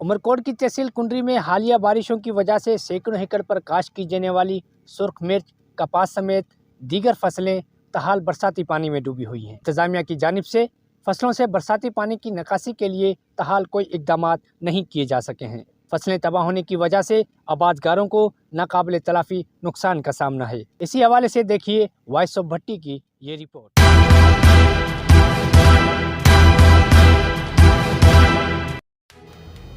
उमरकोट की तहसील कुंडरी में हालिया बारिशों की वजह से सैकड़ों एकड़ पर काश्त की जाने वाली सुर्ख मिर्च, कपास समेत दीगर फसलें तहाल बरसाती पानी में डूबी हुई हैं। इंतजामिया की जानिब से फसलों से बरसाती पानी की निकासी के लिए तहाल कोई इकदाम नहीं किए जा सके हैं। फसलें तबाह होने की वजह से आबादगारों को नाकाबिले तलाफी नुकसान का सामना है। इसी हवाले से देखिए वॉइस ऑफ भट्टी की ये रिपोर्ट।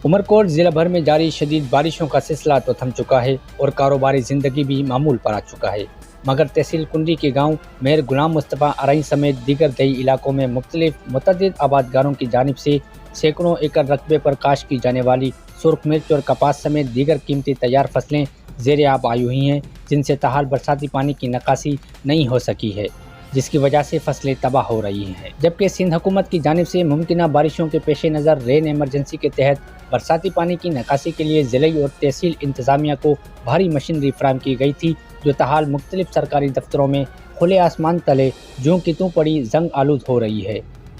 उमरकोट जिला भर में जारी शदीद बारिशों का सिलसिला तो थम चुका है और कारोबारी जिंदगी भी मामूल पर आ चुका है, मगर तहसील कुंडरी के गांव मेयर गुलाम मुस्तफ़ा अराई समेत दीगर दही इलाकों में मुतअद्दिद आबादगारों की जानिब से सैकड़ों एकड़ रकबे पर काश्त की जाने वाली सुर्ख मिर्च और कपास समेत दीगर कीमती तैयार फसलें ज़ेर आब आई हुई हैं, जिनसे ताहाल बरसाती पानी की निकासी नहीं हो सकी है, जिसकी वजह से फसलें तबाह हो रही हैं। जबकि सिंध हुकूमत की जानिब से मुमकिन बारिशों के पेश नज़र रेन एमरजेंसी के तहत बरसाती पानी की निकासी के लिए ज़िले और तहसील इंतज़ामिया को भारी मशीनरी फराहम की गई थी, जो ताहाल मुख्तलिफ सरकारी दफ्तरों में खुले आसमान तले जूं की तूं पड़ी जंग आलूद हो रही है।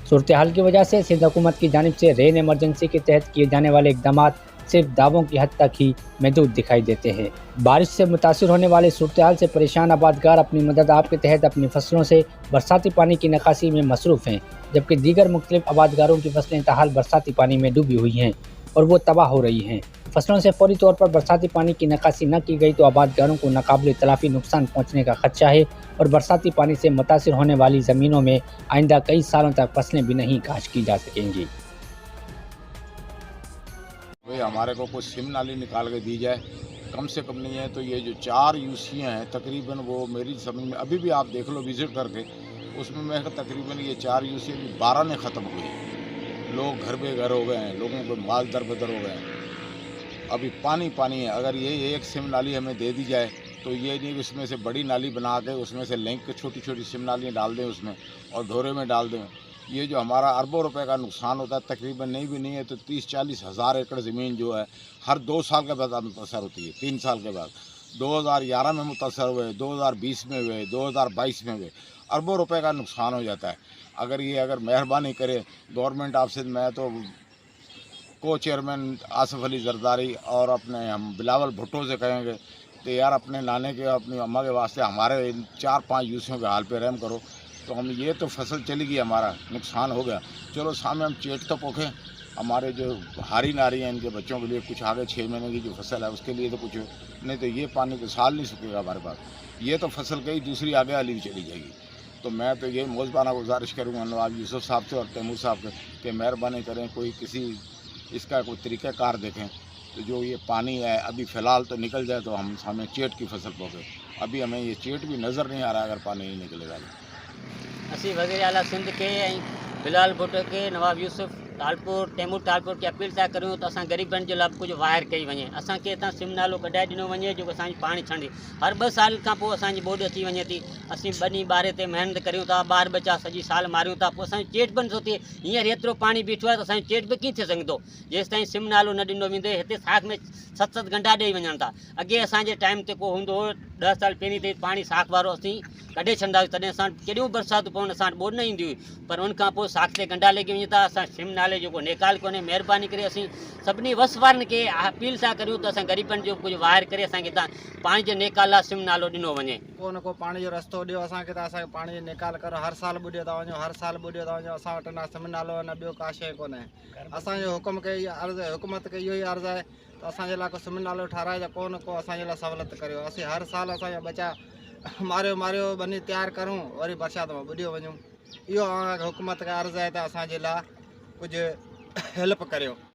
सूरत हाल की वजह से सिंध हुकूमत की जानिब से रेन एमरजेंसी के तहत किए जाने वाले इकदाम सिर्फ दावों की हद तक ही महदूद दिखाई देते हैं। बारिश से मुतासिर होने वाले सूरत हाल से परेशान आबादगार अपनी मदद आप के तहत अपनी फसलों से बरसाती पानी की निकासी में मसरूफ़ हैं, जबकि दीगर मुख्तलिफ आबादगारों की फसलें ताहाल बरसाती पानी में डूबी हुई हैं और वो तबाह हो रही हैं। फसलों से फौरी तौर पर बरसाती पानी की निकासी न की गई तो आबादगारों को नाकाबिले तलाफी नुकसान पहुँचने का खदशा है और बरसाती पानी से मुतासिर होने वाली ज़मीनों में आइंदा कई सालों तक फसलें भी नहीं काश्त की जा सकेंगी। भाई हमारे को कुछ सिम नाली निकाल के दी जाए, कम से कम नहीं है तो ये जो 4 यूसियाँ हैं तकरीबन, वो मेरी समझ में अभी भी आप देख लो विज़िट करके, उसमें मैं तकरीबन ये 4 यूसियाँ 12 ने ख़त्म हो गई। लोग घर बेघर हो गए हैं, लोगों को माल दर बदर हो गए हैं। अभी पानी पानी है। अगर ये एक सिम नाली हमें दे दी जाए तो ये नहीं उसमें से बड़ी नाली बना के उसमें से लिंक के छोटी छोटी सिम नालियाँ डाल दें उसमें और ढोरे में डाल दें, ये जो हमारा अरबों रुपए का नुकसान होता है, तकरीबन नहीं भी नहीं है तो 30-40 हज़ार एकड़ ज़मीन जो है हर 2 साल के बाद मुतासर होती है। 3 साल के बाद 2011 में मुतासर हुए, 2020 में हुए, 2022 में हुए, अरबों रुपए का नुकसान हो जाता है। अगर मेहरबानी करे गवर्नमेंट आपसे, मैं तो को चेयरमैन आसिफ अली जरदारी और अपने हम बिलावल भुट्टो से कहेंगे तो यार अपने नाने के अपनी अम्मा के वास्ते हमारे 4-5 यूसियों के हाल पे रहम करो। तो हम ये तो फसल चली गई, हमारा नुकसान हो गया, चलो सामने हम चेट तो पोखें, हमारे जो हारी नारी हैं इनके बच्चों के लिए कुछ आगे 6 महीने की जो फसल है उसके लिए तो कुछ, नहीं तो ये पानी तो साल नहीं सूखेगा हमारे पास। ये तो फसल गई, दूसरी आगे वाली भी चली जाएगी। तो मैं तो ये मौजबाना गुजारिश करूँगा नवाब यूसुफ साहब से और तैमूर साहब से कि मेहरबानी करें, कोई किसी इसका कोई तरीक़ाकार देखें तो जो ये पानी है अभी फ़िलहाल तो निकल जाए तो हम हमें चेट की फसल पोके। अभी हमें ये चेट भी नज़र नहीं आ रहा अगर पानी नहीं निकलेगा। असी वज़ीर आला सिंध के बिलावल भुट्टो के नवाब यूसुफ तालपुर तैमूर तालपुर के अपील था करूँ तो असां गरीबन जे लाइ कुछ वायर कई वञे। असांखे हितां सिम नालो कढाए ॾिनो वञे जेको असांजी पाणी छंडे। हर 2 साल खां पोइ असांजी बोड अची वञे थी, असीं 2 ॾींहं ॿारे ते महिनत करियूं था, ॿार बचा सॼी साल मारियूं था, पोइ असांजो चेट बि नथो थिए। हींअर एतिरो पाणी बीठो आहे त असांजो चेट बि कीअं थी सघंदो जेसि ताईं सिम नालो न ॾिनो वेंदे। हिते साख में 7-7 घंटा ॾेई वञनि था। अॻे असांजे टाइम ते को हूंदो हो 10 साल पहिरीं ते पाणी साख वारो असीं कढे छॾंदा हुआसीं, तॾहिं असां केॾियूं बरसाति पवनि असां वटि बोड न ईंदी हुई, पर उनखां पोइ साख ते गंढा लॻी वञे था। असां सिम नाले जेको निकाल कोन्हे, महिरबानी करे असीं सभिनी वस वारनि खे अपील था करियूं त असां गरीबनि जो कुझु वायर करे असांखे हितां पाणी जे निकाल लाइ सिम नालो ॾिनो वञे। को न को पाणी जो रस्तो ॾियो असांखे, त असांखे पाणी जो निकाल करो। हर साल ॿुॾियो था वञो, हर साल ॿुॾियो था वञो, असां वटि न सिम नालो न ॿियो का शइ कोन्हे। असांजो हुकुम खे इहा अर्ज़ु आहे, हुकूमत खे इहो ई अर्ज़ु आहे त असांजे लाइ को सिम नालो ठाराए को न को असांजे लाइ सहूलियत करियो। असीं हर साल असांजा बचा मारियो बनी तयारु करूं, वरी बरसाति में ॿुॾियो वञूं। इहो हुकूमत खे अर्ज़ु आहे त असांजे लाइ कुझु हेल्प करियो।